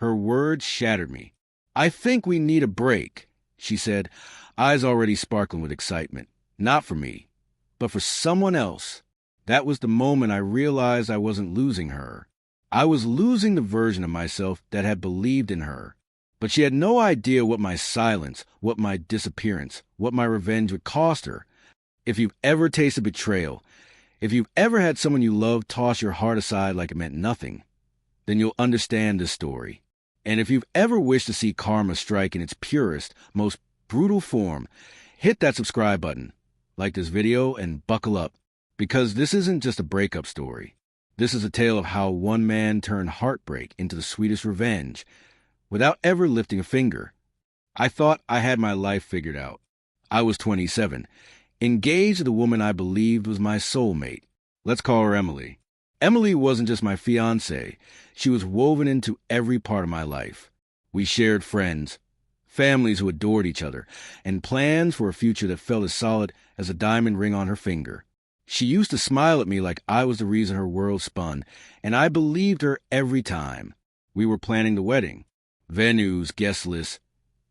Her words shattered me. "I think we need a break," she said, eyes already sparkling with excitement. Not for me, but for someone else. That was the moment I realized I wasn't losing her. I was losing the version of myself that had believed in her. But she had no idea what my silence, what my disappearance, what my revenge would cost her. If you've ever tasted betrayal, if you've ever had someone you love toss your heart aside like it meant nothing, then you'll understand this story. And if you've ever wished to see karma strike in its purest, most brutal form, hit that subscribe button, like this video, and buckle up. Because this isn't just a breakup story. This is a tale of how one man turned heartbreak into the sweetest revenge, without ever lifting a finger. I thought I had my life figured out. I was 27, engaged to the woman I believed was my soulmate. Let's call her Emily. Emily wasn't just my fiancée. She was woven into every part of my life. We shared friends, families who adored each other, and plans for a future that felt as solid as a diamond ring on her finger. She used to smile at me like I was the reason her world spun, and I believed her every time. We were planning the wedding, venues, guest lists,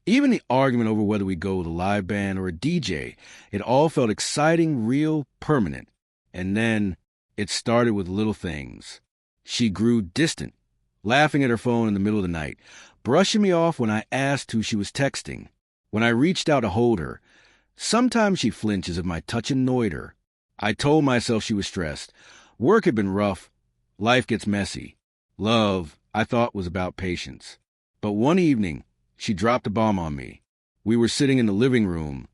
even the argument over whether we go with a live band or a DJ. It all felt exciting, real, permanent. And then it started with little things. She grew distant, laughing at her phone in the middle of the night, brushing me off when I asked who she was texting. When I reached out to hold her, sometimes she flinched as if my touch annoyed her. I told myself she was stressed. Work had been rough. Life gets messy. Love, I thought, was about patience. But one evening, she dropped a bomb on me. We were sitting in the living room,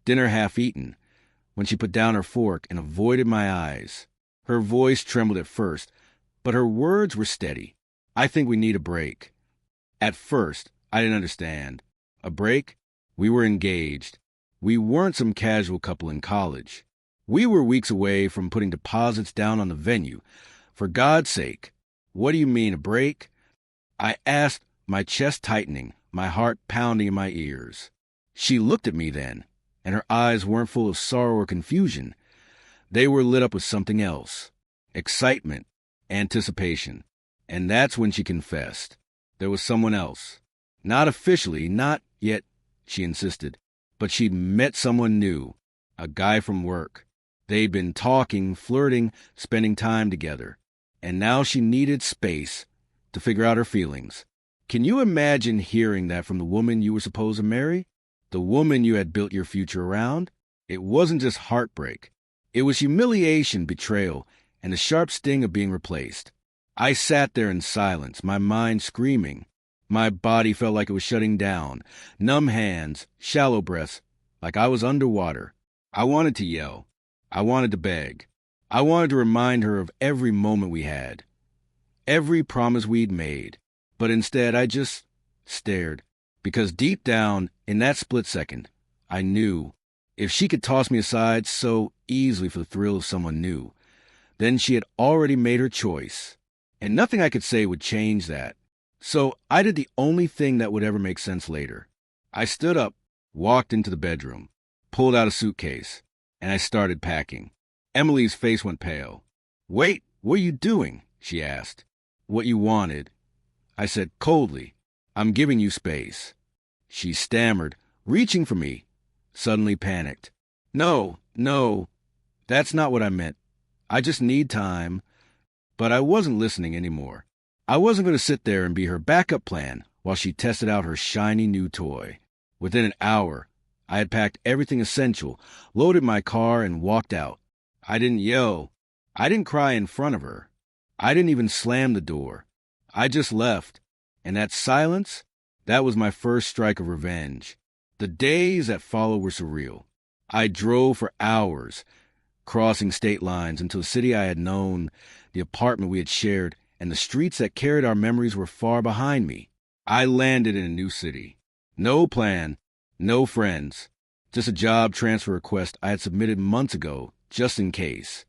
dinner half eaten, when she put down her fork and avoided my eyes. Her voice trembled at first, but her words were steady. "I think we need a break." At first, I didn't understand. A break? We were engaged. We weren't some casual couple in college. We were weeks away from putting deposits down on the venue. For God's sake, what do you mean, a break? I asked, my chest tightening, my heart pounding in my ears. She looked at me then, and her eyes weren't full of sorrow or confusion. They were lit up with something else. Excitement, anticipation. And that's when she confessed. There was someone else. Not officially, not yet, she insisted, but she'd met someone new, a guy from work. They'd been talking, flirting, spending time together. And now she needed space to figure out her feelings. Can you imagine hearing that from the woman you were supposed to marry? The woman you had built your future around? It wasn't just heartbreak. It was humiliation, betrayal, and the sharp sting of being replaced. I sat there in silence, my mind screaming. My body felt like it was shutting down. Numb hands, shallow breaths, like I was underwater. I wanted to yell. I wanted to beg. I wanted to remind her of every moment we had, every promise we'd made. But instead, I just stared. Because deep down, in that split second, I knew if she could toss me aside so easily for the thrill of someone new, then she had already made her choice. And nothing I could say would change that. So I did the only thing that would ever make sense later. I stood up, walked into the bedroom, pulled out a suitcase, and I started packing. Emily's face went pale. "Wait, what are you doing?" she asked. "What you wanted." I said coldly, "I'm giving you space." She stammered, reaching for me, suddenly panicked. No, that's not what I meant. I just need time." But I wasn't listening anymore. I wasn't going to sit there and be her backup plan while she tested out her shiny new toy. Within an hour, I had packed everything essential, loaded my car, and walked out. I didn't yell. I didn't cry in front of her. I didn't even slam the door. I just left. And that silence, that was my first strike of revenge. The days that followed were surreal. I drove for hours, crossing state lines until the city I had known, the apartment we had shared, and the streets that carried our memories were far behind me. I landed in a new city. No plan, no friends, just a job transfer request I had submitted months ago, just in case.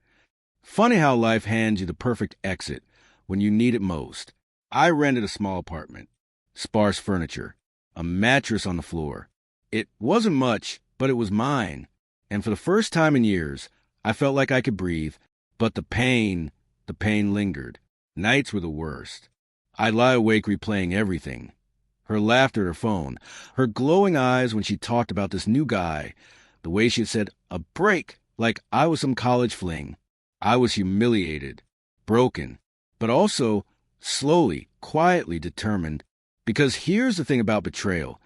Funny how life hands you the perfect exit when you need it most. I rented a small apartment, sparse furniture, a mattress on the floor. It wasn't much, but it was mine. And for the first time in years, I felt like I could breathe, but the pain lingered. Nights were the worst. I'd lie awake replaying everything. Her laughter at her phone, her glowing eyes when she talked about this new guy, the way she had said, a break, like I was some college fling. I was humiliated, broken, but also slowly, quietly determined. Because here's the thing about betrayal.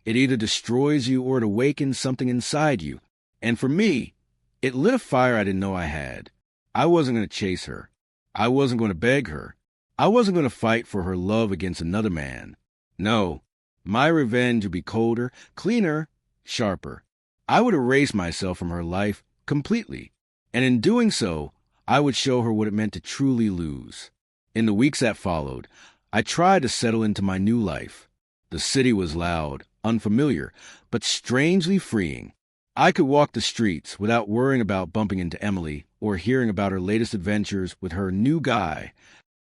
It either destroys you or it awakens something inside you. And for me, it lit a fire I didn't know I had. I wasn't going to chase her. I wasn't going to beg her. I wasn't going to fight for her love against another man. No, my revenge would be colder, cleaner, sharper. I would erase myself from her life completely. And in doing so, I would show her what it meant to truly lose. In the weeks that followed, I tried to settle into my new life. The city was loud, unfamiliar, but strangely freeing. I could walk the streets without worrying about bumping into Emily or hearing about her latest adventures with her new guy.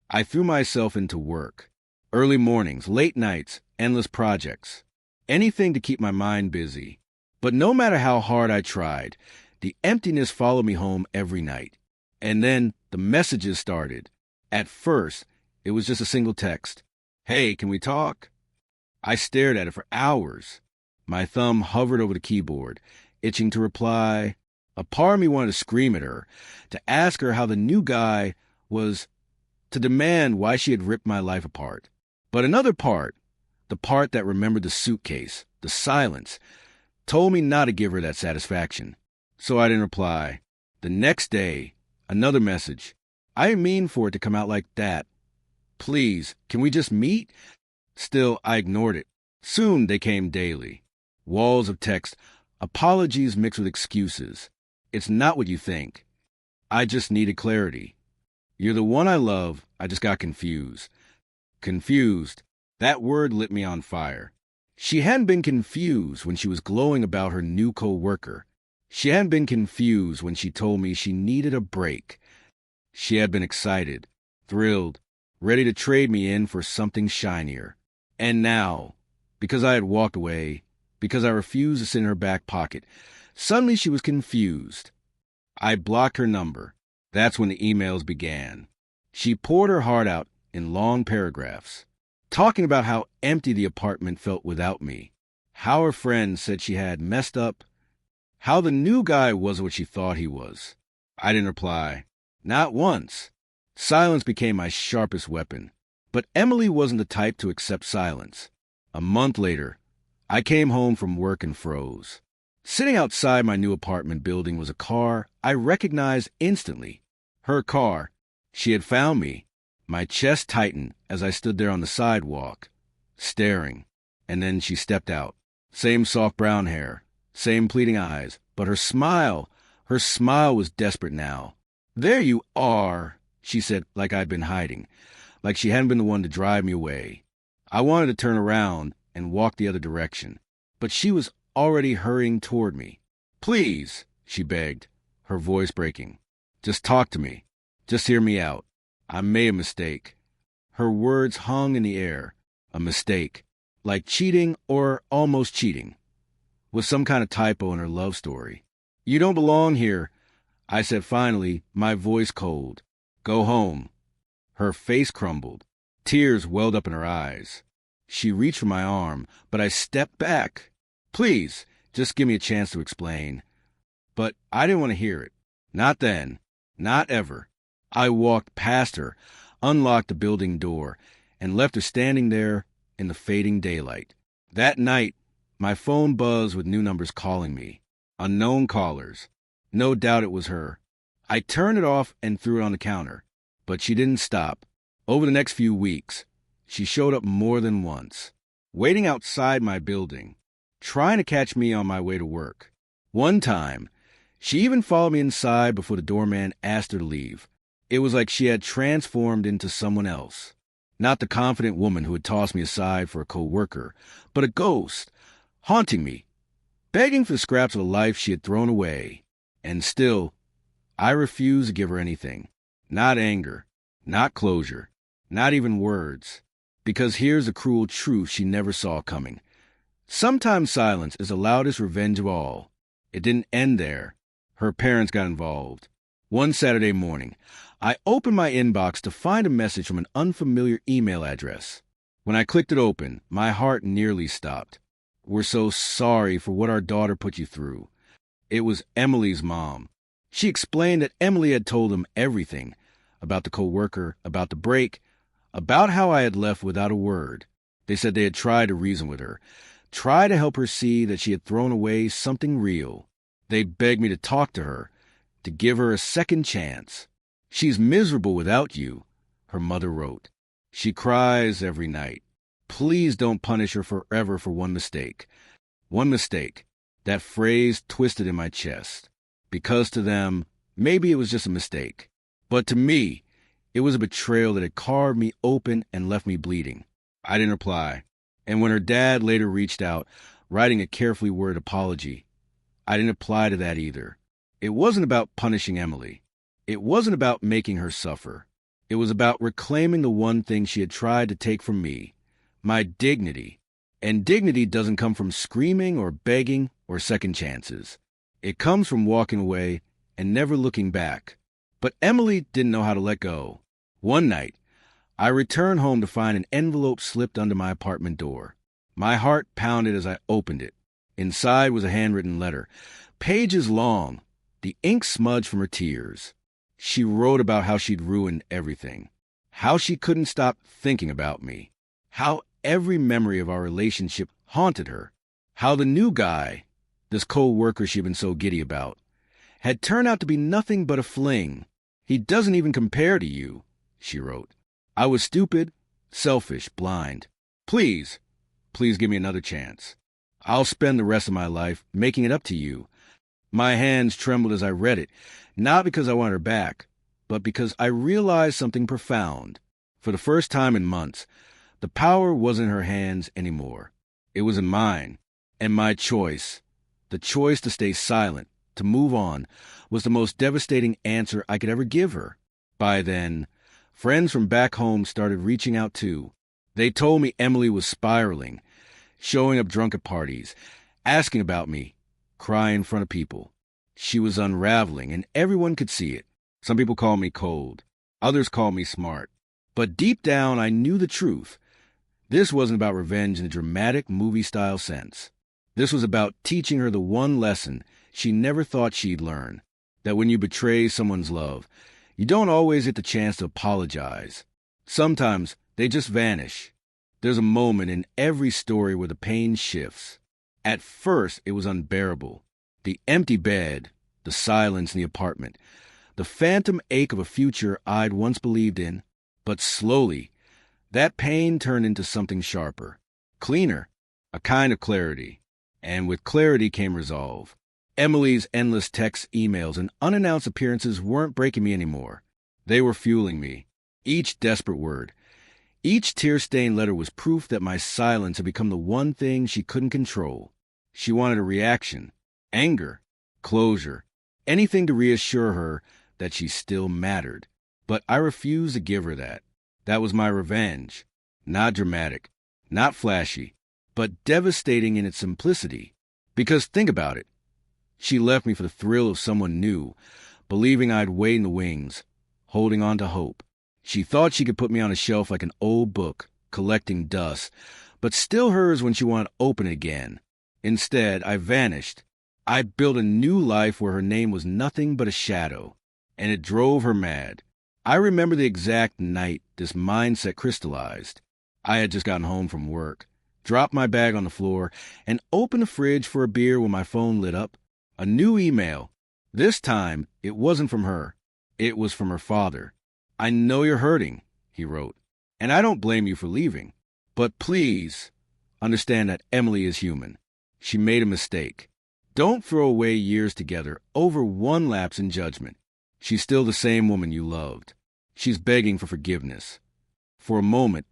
I threw myself into work. Early mornings, late nights, endless projects. Anything to keep my mind busy. But no matter how hard I tried, the emptiness followed me home every night. And then the messages started. At first, it was just a single text. Hey, can we talk? I stared at it for hours. My thumb hovered over the keyboard, itching to reply. A part of me wanted to scream at her, to ask her how the new guy was, to demand why she had ripped my life apart. But another part, the part that remembered the suitcase, the silence, told me not to give her that satisfaction. So I didn't reply. The next day, another message. I didn't mean for it to come out like that. Please, can we just meet? Still, I ignored it. Soon they came daily. Walls of text, apologies mixed with excuses. It's not what you think. I just needed clarity. You're the one I love, I just got confused. Confused. That word lit me on fire. She hadn't been confused when she was glowing about her new co-worker. She hadn't been confused when she told me she needed a break. She had been excited, thrilled, ready to trade me in for something shinier. And now, because I had walked away, because I refused to sit in her back pocket, suddenly she was confused. I blocked her number. That's when the emails began. She poured her heart out in long paragraphs, talking about how empty the apartment felt without me, how her friends said she had messed up, how the new guy wasn't what she thought he was. I didn't reply. Not once. Silence became my sharpest weapon. But Emily wasn't the type to accept silence. A month later, I came home from work and froze. Sitting outside my new apartment building was a car I recognized instantly. Her car. She had found me. My chest tightened as I stood there on the sidewalk, staring. And then she stepped out. Same soft brown hair, same pleading eyes, but her smile was desperate now. There you are, she said, like I'd been hiding, like she hadn't been the one to drive me away. I wanted to turn around and walk the other direction, but she was already hurrying toward me. Please, she begged, her voice breaking. Just talk to me. Just hear me out. I made a mistake. Her words hung in the air. A mistake. Like cheating or almost cheating. With some kind of typo in her love story. You don't belong here, I said finally, my voice cold. Go home. Her face crumbled. Tears welled up in her eyes. She reached for my arm, but I stepped back. Please, just give me a chance to explain. But I didn't want to hear it. Not then. Not ever. I walked past her, unlocked the building door, and left her standing there in the fading daylight. That night, my phone buzzed with new numbers calling me. Unknown callers. No doubt it was her. I turned it off and threw it on the counter. But she didn't stop. Over the next few weeks, she showed up more than once, waiting outside my building, trying to catch me on my way to work. One time, she even followed me inside before the doorman asked her to leave. It was like she had transformed into someone else. Not the confident woman who had tossed me aside for a co-worker, but a ghost, haunting me, begging for the scraps of a life she had thrown away. And still, I refused to give her anything. Not anger, not closure, not even words. Because here's the cruel truth she never saw coming. Sometimes silence is the loudest revenge of all. It didn't end there. Her parents got involved. One Saturday morning, I opened my inbox to find a message from an unfamiliar email address. When I clicked it open, my heart nearly stopped. "We're so sorry for what our daughter put you through." It was Emily's mom. She explained that Emily had told them everything about the co-worker, about the break, about how I had left without a word. They said they had tried to reason with her, try to help her see that she had thrown away something real. They begged me to talk to her, to give her a second chance. "She's miserable without you," her mother wrote. "She cries every night. Please don't punish her forever for one mistake." One mistake. That phrase twisted in my chest. Because to them, maybe it was just a mistake. But to me, it was a betrayal that had carved me open and left me bleeding. I didn't reply. And when her dad later reached out, writing a carefully worded apology, I didn't reply to that either. It wasn't about punishing Emily. It wasn't about making her suffer. It was about reclaiming the one thing she had tried to take from me, my dignity. And dignity doesn't come from screaming or begging or second chances. It comes from walking away and never looking back. But Emily didn't know how to let go. One night, I returned home to find an envelope slipped under my apartment door. My heart pounded as I opened it. Inside was a handwritten letter, pages long, the ink smudged from her tears. She wrote about how she'd ruined everything, how she couldn't stop thinking about me, how every memory of our relationship haunted her, how the new guy, this co-worker she'd been so giddy about, had turned out to be nothing but a fling. "He doesn't even compare to you," she wrote. "I was stupid, selfish, blind. Please give me another chance. I'll spend the rest of my life making it up to you." My hands trembled as I read it, not because I wanted her back, but because I realized something profound. For the first time in months, the power wasn't in her hands anymore. It was in mine. And my choice, the choice to stay silent, to move on, was the most devastating answer I could ever give her. By then, friends from back home started reaching out too. They told me Emily was spiraling, showing up drunk at parties, asking about me, crying in front of people. She was unraveling, and everyone could see it. Some people called me cold. Others called me smart. But deep down, I knew the truth. This wasn't about revenge in a dramatic movie-style sense. This was about teaching her the one lesson she never thought she'd learn, that when you betray someone's love, you don't always get the chance to apologize. Sometimes they just vanish. There's a moment in every story where the pain shifts. At first, it was unbearable. The empty bed, the silence in the apartment, the phantom ache of a future I'd once believed in. But slowly, that pain turned into something sharper, cleaner, a kind of clarity. And with clarity came resolve. Emily's endless texts, emails, and unannounced appearances weren't breaking me anymore. They were fueling me. Each desperate word, each tear-stained letter was proof that my silence had become the one thing she couldn't control. She wanted a reaction, anger, closure, anything to reassure her that she still mattered. But I refused to give her that. That was my revenge. Not dramatic, not flashy, but devastating in its simplicity. Because think about it. She left me for the thrill of someone new, believing I'd wait in the wings, holding on to hope. She thought she could put me on a shelf like an old book, collecting dust, but still hers when she wanted to open it again. Instead, I vanished. I built a new life where her name was nothing but a shadow, and it drove her mad. I remember the exact night this mindset crystallized. I had just gotten home from work, dropped my bag on the floor, and opened the fridge for a beer when my phone lit up. A new email. This time, it wasn't from her. It was from her father. "I know you're hurting," he wrote, "and I don't blame you for leaving. But please understand that Emily is human. She made a mistake. Don't throw away years together over one lapse in judgment. She's still the same woman you loved. She's begging for forgiveness." For a moment,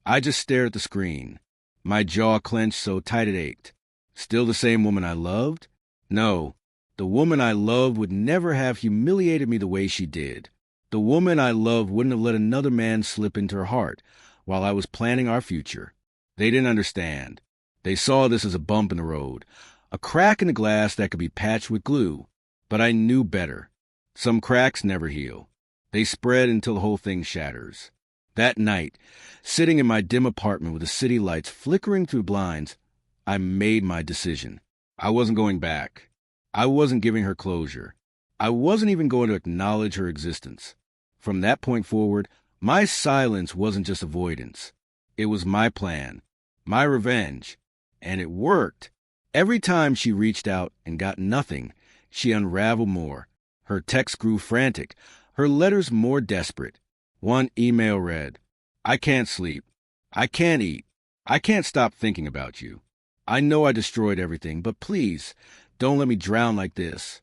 I just stared at the screen. My jaw clenched so tight it ached. Still the same woman I loved? No, the woman I loved would never have humiliated me the way she did. The woman I loved wouldn't have let another man slip into her heart while I was planning our future. They didn't understand. They saw this as a bump in the road, a crack in the glass that could be patched with glue. But I knew better. Some cracks never heal. They spread until the whole thing shatters. That night, sitting in my dim apartment with the city lights flickering through blinds, I made my decision. I wasn't going back. I wasn't giving her closure. I wasn't even going to acknowledge her existence. From that point forward, my silence wasn't just avoidance. It was my plan, my revenge, and it worked. Every time she reached out and got nothing, she unraveled more. Her texts grew frantic, her letters more desperate. One email read, "I can't sleep. I can't eat. I can't stop thinking about you. I know I destroyed everything, but please, don't let me drown like this."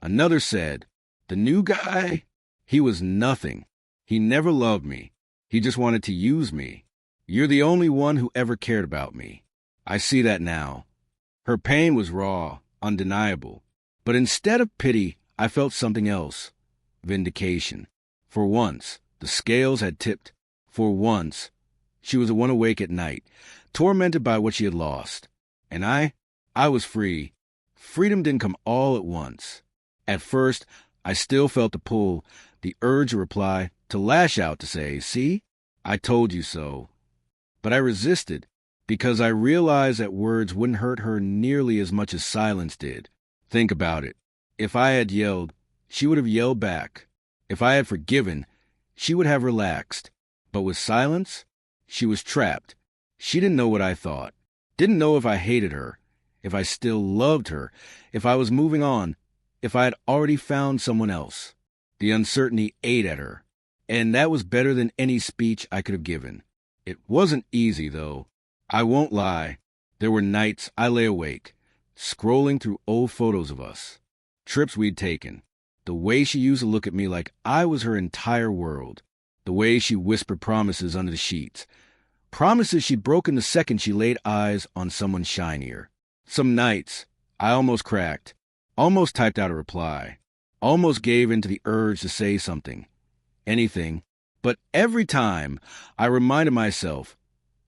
Another said, "The new guy, he was nothing. He never loved me. He just wanted to use me. You're the only one who ever cared about me. I see that now." Her pain was raw, undeniable. But instead of pity, I felt something else. Vindication. For once, the scales had tipped. For once, she was the one awake at night, tormented by what she had lost. And I was free. Freedom didn't come all at once. At first, I still felt the pull, the urge to reply, to lash out, to say, "See, I told you so." But I resisted, because I realized that words wouldn't hurt her nearly as much as silence did. Think about it. If I had yelled, she would have yelled back. If I had forgiven, she would have relaxed. But with silence, she was trapped. She didn't know what I thought. Didn't know if I hated her, if I still loved her, if I was moving on, if I had already found someone else. The uncertainty ate at her, and that was better than any speech I could have given. It wasn't easy, though. I won't lie. There were nights I lay awake, scrolling through old photos of us, trips we'd taken, the way she used to look at me like I was her entire world, the way she whispered promises under the sheets, promises she'd broken the second she laid eyes on someone shinier. Some nights, I almost cracked, almost typed out a reply, almost gave in to the urge to say something, anything. But every time, I reminded myself,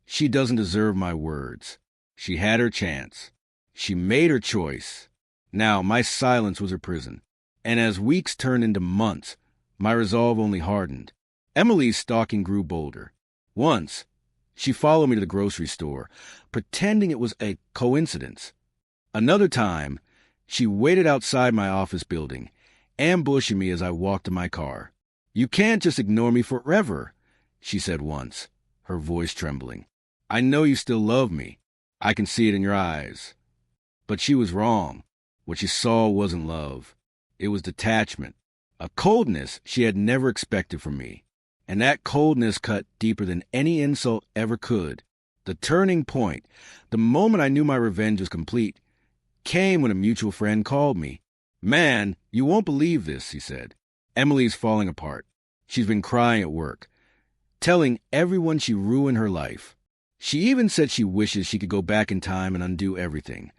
she doesn't deserve my words. She had her chance. She made her choice. Now my silence was her prison. And as weeks turned into months, my resolve only hardened. Emily's stalking grew bolder. Once, she followed me to the grocery store, pretending it was a coincidence. Another time, she waited outside my office building, ambushing me as I walked to my car. "You can't just ignore me forever," she said once, her voice trembling. "I know you still love me. I can see it in your eyes." But she was wrong. What she saw wasn't love. It was detachment, a coldness she had never expected from me. And that coldness cut deeper than any insult ever could. The turning point, the moment I knew my revenge was complete, came when a mutual friend called me. "Man, you won't believe this," he said. "Emily's falling apart. She's been crying at work, telling everyone she ruined her life. She even said she wishes she could go back in time and undo everything."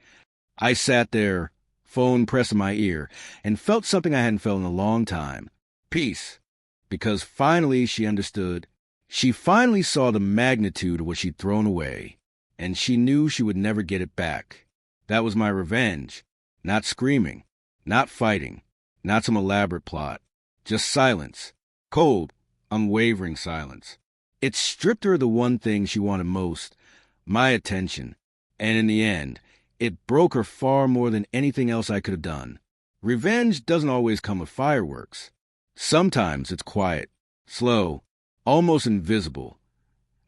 I sat there, phone pressed in my ear, and felt something I hadn't felt in a long time. Peace. Because finally she understood. She finally saw the magnitude of what she'd thrown away, and she knew she would never get it back. That was my revenge. Not screaming, not fighting, not some elaborate plot. Just silence. Cold, unwavering silence. It stripped her of the one thing she wanted most, my attention. And in the end, it broke her far more than anything else I could have done. Revenge doesn't always come with fireworks. Sometimes it's quiet, slow, almost invisible,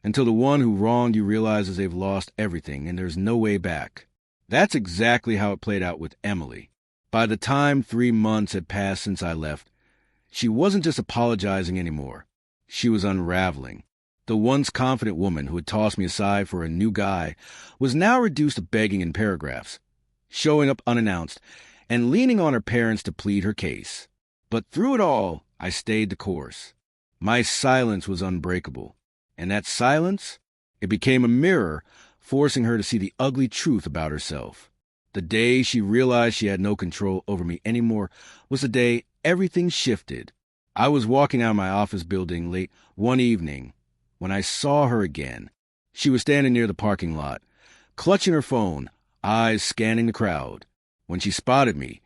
until the one who wronged you realizes they've lost everything and there's no way back. That's exactly how it played out with Emily. By the time 3 months had passed since I left, she wasn't just apologizing anymore. She was unraveling. The once confident woman who had tossed me aside for a new guy was now reduced to begging in paragraphs, showing up unannounced, and leaning on her parents to plead her case. But through it all, I stayed the course. My silence was unbreakable. And that silence, it became a mirror, forcing her to see the ugly truth about herself. The day she realized she had no control over me anymore was the day everything shifted. I was walking out of my office building late one evening when I saw her again. She was standing near the parking lot, clutching her phone, eyes scanning the crowd. When she spotted me,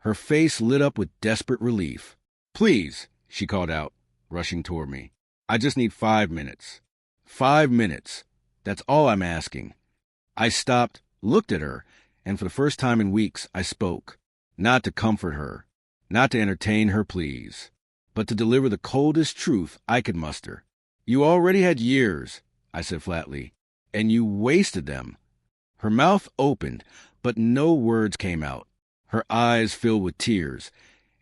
her face lit up with desperate relief. "Please," she called out, rushing toward me. I just need 5 minutes. 5 minutes. That's all I'm asking. I stopped, looked at her, and for the first time in weeks, I spoke. Not to comfort her, not to entertain her pleas, but to deliver the coldest truth I could muster. You already had years, I said flatly, and you wasted them. Her mouth opened, but no words came out. Her eyes filled with tears,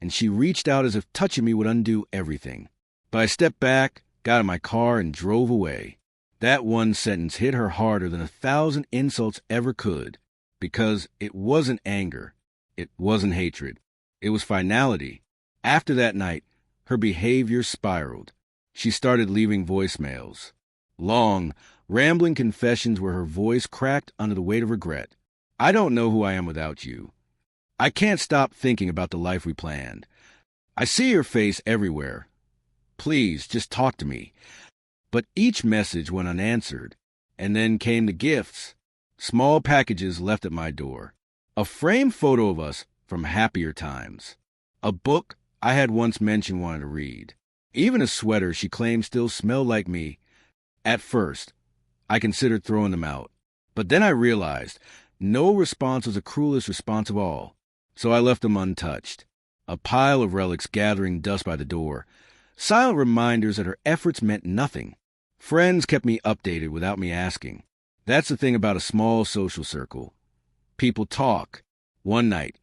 and she reached out as if touching me would undo everything. But I stepped back, got in my car, and drove away. That one sentence hit her harder than 1,000 insults ever could, because it wasn't anger. It wasn't hatred. It was finality. After that night, her behavior spiraled. She started leaving voicemails. Long, rambling confessions where her voice cracked under the weight of regret. I don't know who I am without you. I can't stop thinking about the life we planned. I see your face everywhere. Please, just talk to me. But each message went unanswered, and then came the gifts. Small packages left at my door. A framed photo of us from happier times. A book I had once mentioned wanted to read. Even a sweater she claimed still smelled like me. At first, I considered throwing them out. But then I realized no response was the cruelest response of all. So I left them untouched. A pile of relics gathering dust by the door. Silent reminders that her efforts meant nothing. Friends kept me updated without me asking. That's the thing about a small social circle. People talk. One night,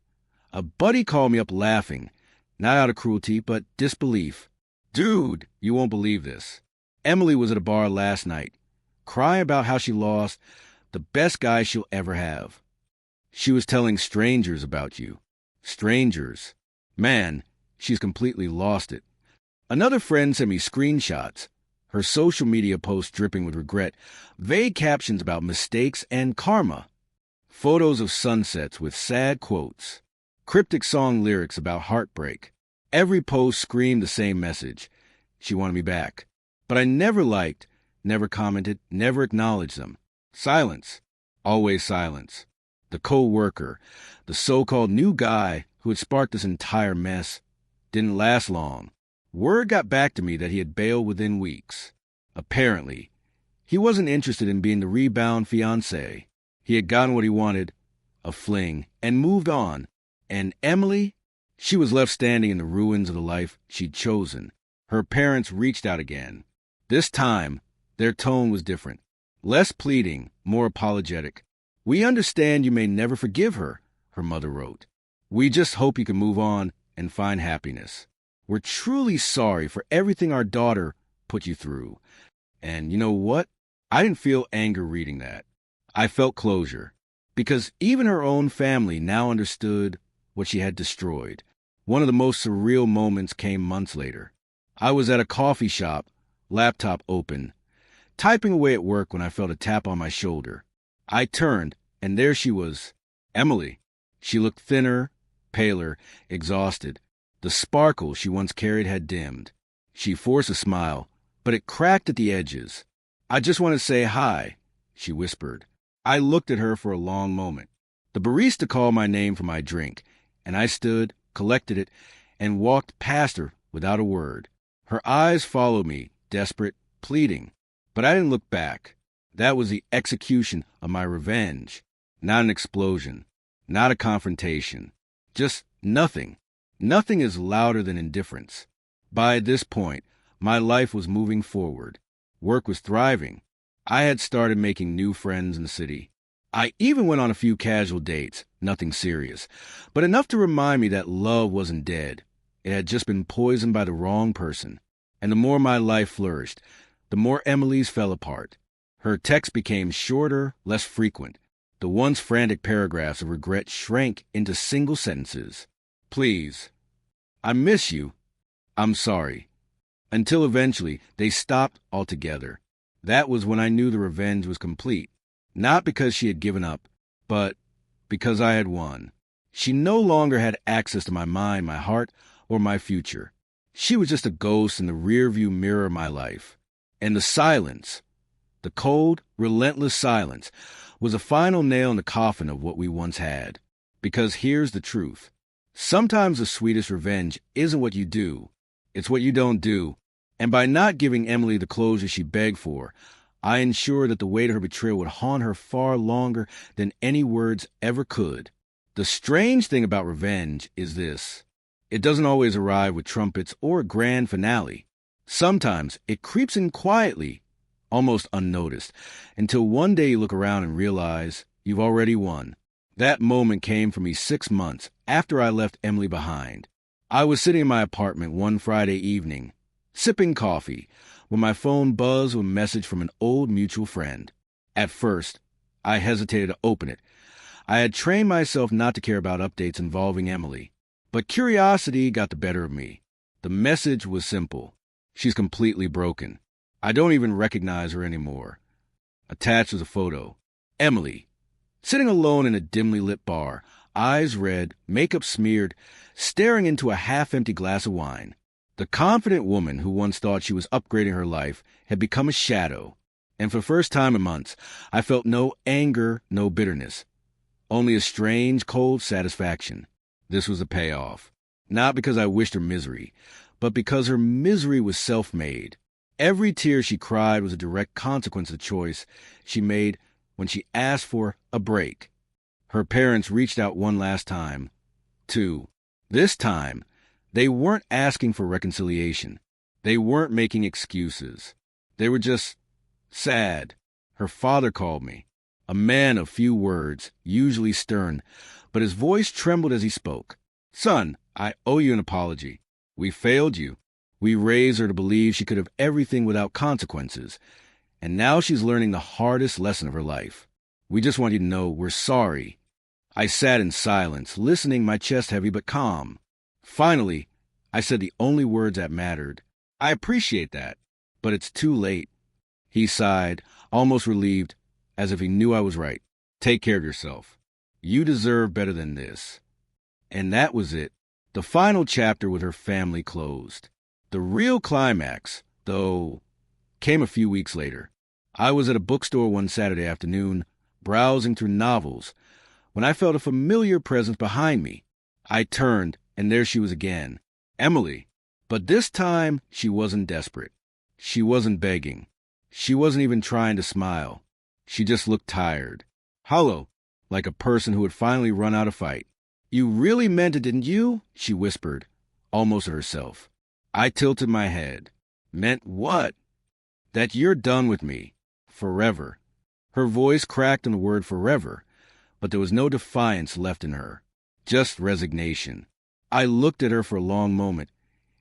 a buddy called me up laughing, not out of cruelty, but disbelief. Dude, you won't believe this. Emily was at a bar last night, crying about how she lost the best guy she'll ever have. She was telling strangers about you. Strangers. Man, she's completely lost it. Another friend sent me screenshots. Her social media posts dripping with regret, vague captions about mistakes and karma. Photos of sunsets with sad quotes. Cryptic song lyrics about heartbreak. Every post screamed the same message. She wanted me back. But I never liked, never commented, never acknowledged them. Silence. Always silence. The co-worker, the so-called new guy who had sparked this entire mess, didn't last long. Word got back to me that he had bailed within weeks. Apparently, he wasn't interested in being the rebound fiancé. He had gotten what he wanted, a fling, and moved on. And Emily, she was left standing in the ruins of the life she'd chosen. Her parents reached out again. This time, their tone was different. Less pleading, more apologetic. We understand you may never forgive her, her mother wrote. We just hope you can move on and find happiness. We're truly sorry for everything our daughter put you through. And you know what? I didn't feel anger reading that. I felt closure. Because even her own family now understood what she had destroyed. One of the most surreal moments came months later. I was at a coffee shop, laptop open, typing away at work when I felt a tap on my shoulder. I turned, and there she was, Emily. She looked thinner, paler, exhausted. The sparkle she once carried had dimmed. She forced a smile, but it cracked at the edges. I just want to say hi, she whispered. I looked at her for a long moment. The barista called my name for my drink, and I stood, collected it, and walked past her without a word. Her eyes followed me, desperate, pleading. But I didn't look back. That was the execution of my revenge. Not an explosion. Not a confrontation. Just nothing. Nothing is louder than indifference. By this point, my life was moving forward. Work was thriving. I had started making new friends in the city. I even went on a few casual dates, nothing serious, but enough to remind me that love wasn't dead. It had just been poisoned by the wrong person. And the more my life flourished, the more Emily's fell apart. Her texts became shorter, less frequent. The once frantic paragraphs of regret shrank into single sentences. Please. I miss you. I'm sorry. Until eventually, they stopped altogether. That was when I knew the revenge was complete. Not because she had given up, but because I had won. She no longer had access to my mind, my heart, or my future. She was just a ghost in the rearview mirror of my life. And the silence, the cold, relentless silence, was a final nail in the coffin of what we once had. Because here's the truth. Sometimes the sweetest revenge isn't what you do, It's what you don't do. And by not giving Emily the closure she begged for, I ensured that the weight of her betrayal would haunt her far longer than any words ever could. The strange thing about revenge is this. It doesn't always arrive with trumpets or a grand finale. Sometimes it creeps in quietly, almost unnoticed, until one day you look around and realize you've already won. That moment came for me 6 months after I left Emily behind. I was sitting in my apartment one Friday evening, sipping coffee, when my phone buzzed with a message from an old mutual friend. At first, I hesitated to open it. I had trained myself not to care about updates involving Emily, but curiosity got the better of me. The message was simple. She's completely broken. I don't even recognize her anymore. Attached was a photo. Emily, sitting alone in a dimly lit bar, eyes red, makeup smeared, staring into a half-empty glass of wine. The confident woman who once thought she was upgrading her life had become a shadow, and for the first time in months, I felt no anger, no bitterness, only a strange, cold satisfaction. This was a payoff, not because I wished her misery, but because her misery was self-made. Every tear she cried was a direct consequence of the choice she made when she asked for a break. Her parents reached out one last time. 2. This time, they weren't asking for reconciliation. They weren't making excuses. They were just sad. Her father called me, a man of few words, usually stern, but his voice trembled as he spoke. "Son, I owe you an apology. We failed you. We raised her to believe she could have everything without consequences, and now she's learning the hardest lesson of her life. We just want you to know we're sorry." I sat in silence, listening, my chest heavy but calm. Finally, I said the only words that mattered. "I appreciate that, but it's too late." He sighed, almost relieved, as if he knew I was right. "Take care of yourself. You deserve better than this." And that was it. The final chapter with her family closed. The real climax, though, came a few weeks later. I was at a bookstore one Saturday afternoon, browsing through novels, when I felt a familiar presence behind me. I turned, and there she was again. Emily. But this time, she wasn't desperate. She wasn't begging. She wasn't even trying to smile. She just looked tired, hollow, like a person who had finally run out of fight. "You really meant it, didn't you?" she whispered, almost to herself. I tilted my head. "Meant what?" "That you're done with me. Forever." Her voice cracked on the word forever, but there was no defiance left in her, just resignation. I looked at her for a long moment,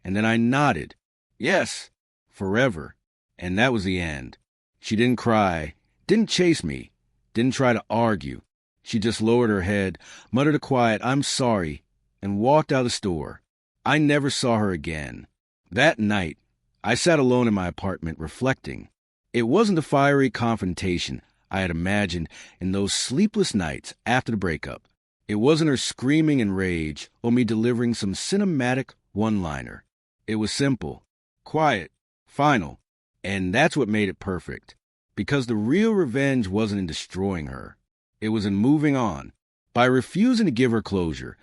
and then I nodded. Yes, forever. And that was the end. She didn't cry, didn't chase me, didn't try to argue. She just lowered her head, muttered a quiet, "I'm sorry," and walked out of the store. I never saw her again. That night, I sat alone in my apartment reflecting. It wasn't the fiery confrontation I had imagined in those sleepless nights after the breakup. It wasn't her screaming in rage or me delivering some cinematic one-liner. It was simple, quiet, final, and that's what made it perfect. Because the real revenge wasn't in destroying her. It was in moving on. By refusing to give her closure,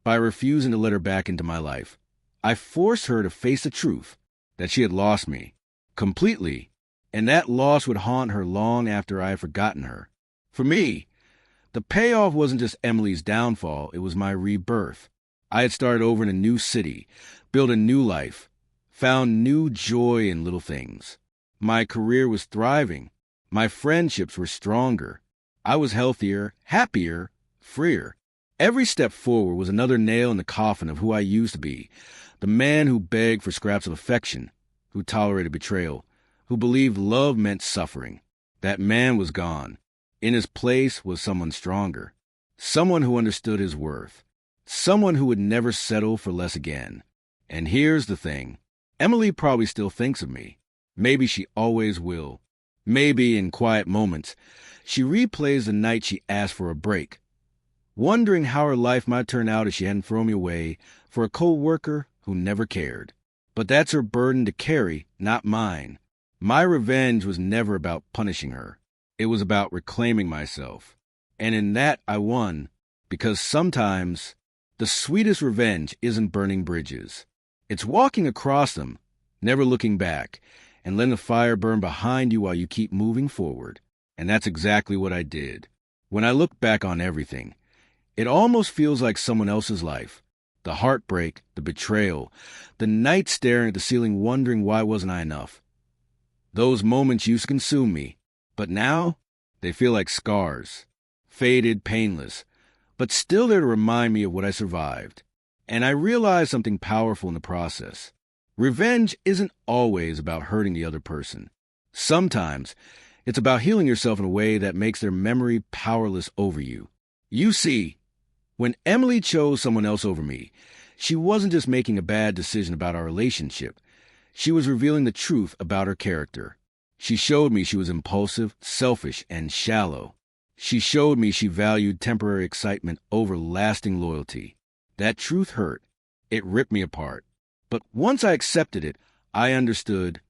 by refusing to let her back into my life, I forced her to face the truth that she had lost me completely, and that loss would haunt her long after I had forgotten her. For me, the payoff wasn't just Emily's downfall, it was my rebirth. I had started over in a new city, built a new life, found new joy in little things. My career was thriving. My friendships were stronger. I was healthier, happier, freer. Every step forward was another nail in the coffin of who I used to be, the man who begged for scraps of affection, who tolerated betrayal, who believed love meant suffering. That man was gone. In his place was someone stronger, someone who understood his worth, someone who would never settle for less again. And here's the thing. Emily probably still thinks of me. Maybe she always will. Maybe, in quiet moments, she replays the night she asked for a break, wondering how her life might turn out if she hadn't thrown me away for a co-worker who never cared. But that's her burden to carry, not mine. My revenge was never about punishing her. It was about reclaiming myself. And in that I won, because sometimes the sweetest revenge isn't burning bridges. It's walking across them, never looking back, and letting the fire burn behind you while you keep moving forward. And that's exactly what I did. When I look back on everything, it almost feels like someone else's life. The heartbreak, the betrayal, the night staring at the ceiling wondering why wasn't I enough. Those moments used to consume me, but now they feel like scars. Faded, painless, but still there to remind me of what I survived. And I realized something powerful in the process. Revenge isn't always about hurting the other person. Sometimes it's about healing yourself in a way that makes their memory powerless over you. You see, when Emily chose someone else over me, she wasn't just making a bad decision about our relationship. She was revealing the truth about her character. She showed me she was impulsive, selfish, and shallow. She showed me she valued temporary excitement over lasting loyalty. That truth hurt. It ripped me apart. But once I accepted it, I understood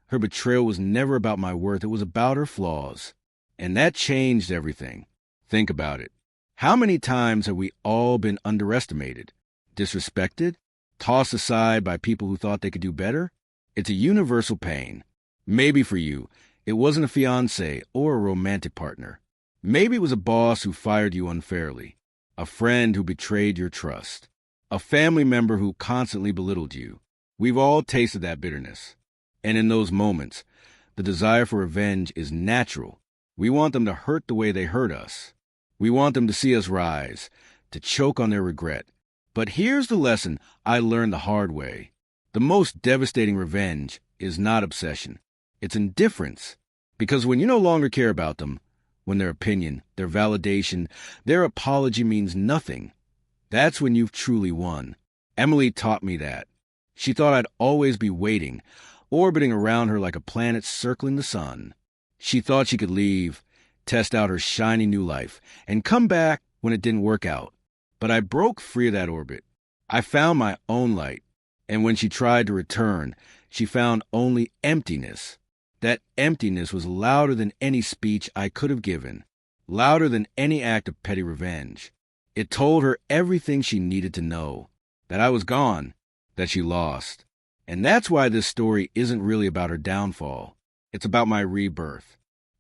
her betrayal was never about my worth. It was about her flaws. And that changed everything. Think about it. How many times have we all been underestimated, disrespected, tossed aside by people who thought they could do better? It's a universal pain. Maybe for you, it wasn't a fiancé or a romantic partner. Maybe it was a boss who fired you unfairly, a friend who betrayed your trust, a family member who constantly belittled you. We've all tasted that bitterness. And in those moments, the desire for revenge is natural. We want them to hurt the way they hurt us. We want them to see us rise, to choke on their regret. But here's the lesson I learned the hard way. The most devastating revenge is not obsession. It's indifference. Because when you no longer care about them, when their opinion, their validation, their apology means nothing, that's when you've truly won. Emily taught me that. She thought I'd always be waiting, orbiting around her like a planet circling the sun. She thought she could leave, test out her shiny new life, and come back when it didn't work out. But I broke free of that orbit. I found my own light. And when she tried to return, she found only emptiness. That emptiness was louder than any speech I could have given, louder than any act of petty revenge. It told her everything she needed to know, that I was gone, that she lost. And that's why this story isn't really about her downfall. It's about my rebirth.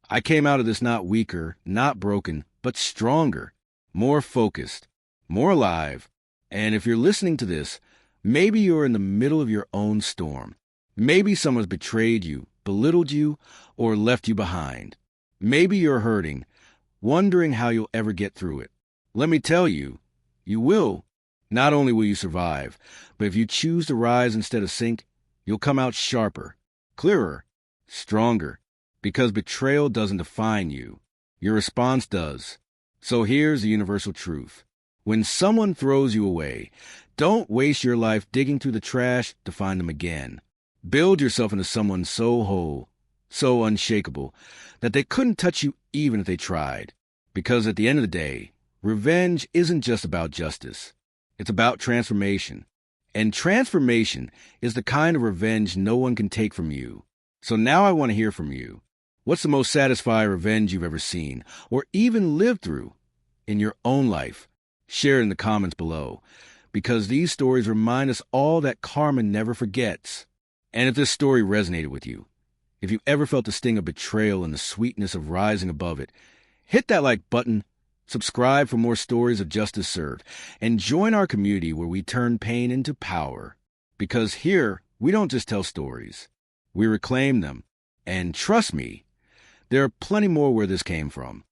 I came out of this not weaker, not broken, but stronger, more focused, more alive. And if you're listening to this, maybe you're in the middle of your own storm. Maybe someone's betrayed you, belittled you, or left you behind. Maybe you're hurting, wondering how you'll ever get through it. Let me tell you, you will. Not only will you survive, but if you choose to rise instead of sink, you'll come out sharper, clearer, stronger. Because betrayal doesn't define you. Your response does. So here's the universal truth. When someone throws you away, don't waste your life digging through the trash to find them again. Build yourself into someone so whole, so unshakable, that they couldn't touch you even if they tried. Because at the end of the day, revenge isn't just about justice. It's about transformation. And transformation is the kind of revenge no one can take from you. So now I want to hear from you. What's the most satisfying revenge you've ever seen, or even lived through, in your own life? Share it in the comments below, because these stories remind us all that karma never forgets. And if this story resonated with you, if you ever felt the sting of betrayal and the sweetness of rising above it, hit that like button, subscribe for more stories of justice served, and join our community where we turn pain into power. Because here, we don't just tell stories, we reclaim them. And trust me, there are plenty more where this came from.